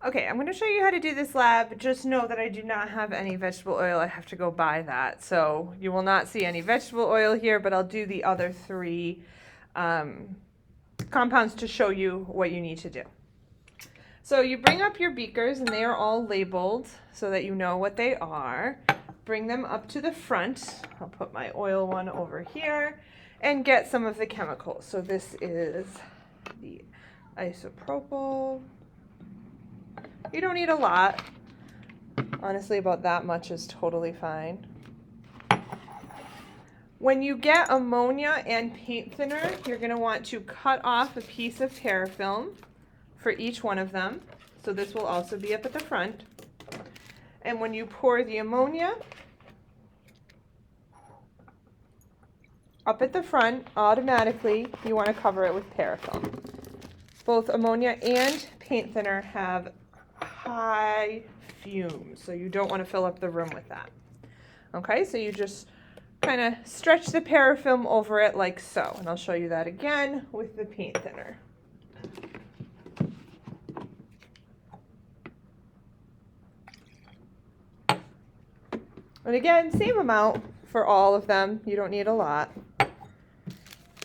Okay, I'm going to show you how to do this lab. Just know that I do not have any vegetable oil. I have to go buy that. So you will not see any vegetable oil here, but I'll do the other three compounds to show you what you need to do. So you bring up your beakers, and they are all labeled so that you know what they are. Bring them up to the front. I'll put my oil one over here and get some of the chemicals. So this is the isopropyl. You don't need a lot. Honestly, about that much is totally fine. When you get ammonia and paint thinner, you're going to want to cut off a piece of parafilm for each one of them. So this will also be up at the front. And when you pour the ammonia up at the front, automatically you want to cover it with parafilm. Both ammonia and paint thinner have high fumes, so you don't want to fill up the room with that. Okay, so you just kind of stretch the parafilm over it like so, and I'll show you that again with the paint thinner. And again, same amount for all of them. You don't need a lot.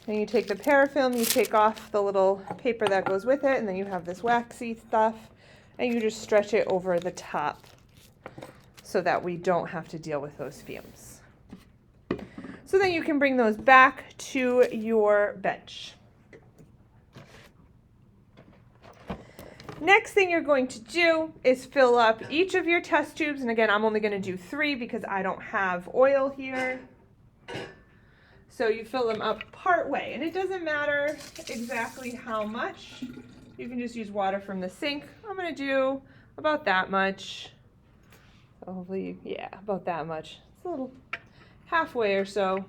And you take the parafilm, you take off the little paper that goes with it, and then you have this waxy stuff, and you just stretch it over the top so that we don't have to deal with those fumes. So then you can bring those back to your bench. Next thing you're going to do is fill up each of your test tubes, and again, I'm only going to do 3 because I don't have oil here. So you fill them up part way, and it doesn't matter exactly how much. You can just use water from the sink. I'm going to do about that much. So hopefully, yeah, about that much. It's a little halfway or so.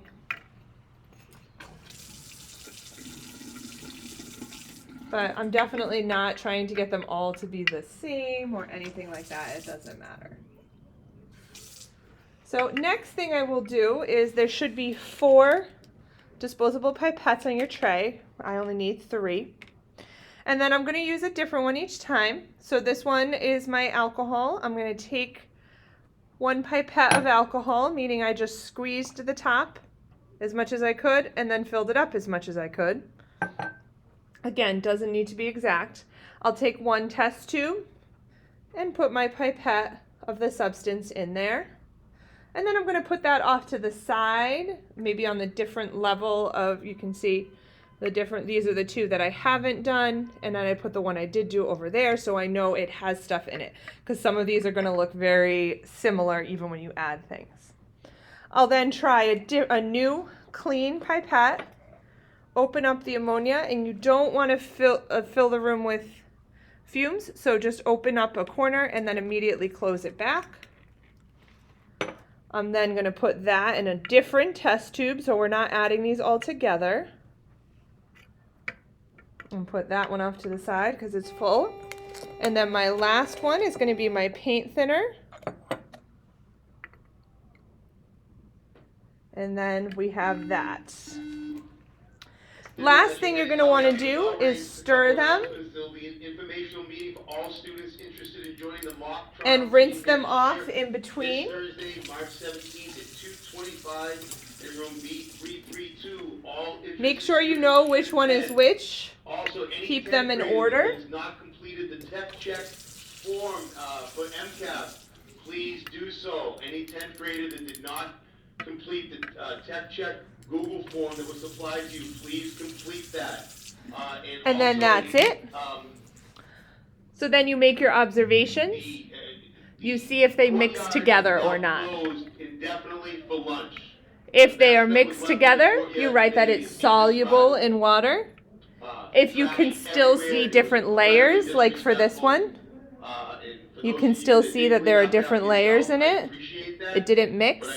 But I'm definitely not trying to get them all to be the same or anything like that. It doesn't matter. So next thing I will do is there should be 4 disposable pipettes on your tray. I only need 3. And then I'm going to use a different one each time. So this one is my alcohol. I'm going to take 1 pipette of alcohol, meaning I just squeezed the top as much as I could and then filled it up as much as I could. Again, doesn't need to be exact. I'll take 1 test tube and put my pipette of the substance in there. And then I'm going to put that off to the side, maybe on the different level of, you can see the different, these are the 2 that I haven't done, and then I put the one I did do over there so I know it has stuff in it, because some of these are going to look very similar even when you add things. I'll then try a new clean pipette, open up the ammonia, and you don't want to fill the room with fumes, so just open up a corner and then immediately close it back. I'm then going to put that in a different test tube, so we're not adding these all together. And put that one off to the side because it's full. And then my last one is going to be my paint thinner. And then we have that. Last thing you're going to want to do is stir them and rinse them off in between. Make sure you know which one is which. Keep them in order. Not completed the tech check form for MCAP, please do so. Any 10th grader that did not complete the tech check Google form that was supplied to you, please complete that. And then that's it. So then you make your observations. You see if they mix together or not. Indefinitely for lunch. If they are mixed together, you write that it's soluble in water. If you can still see different layers, like for this one, you can still see that there are different layers in it. It didn't mix.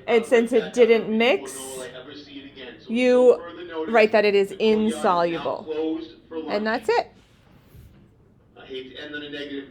And since it didn't mix, you write that it is insoluble. And that's it. I hate to end on a negative note.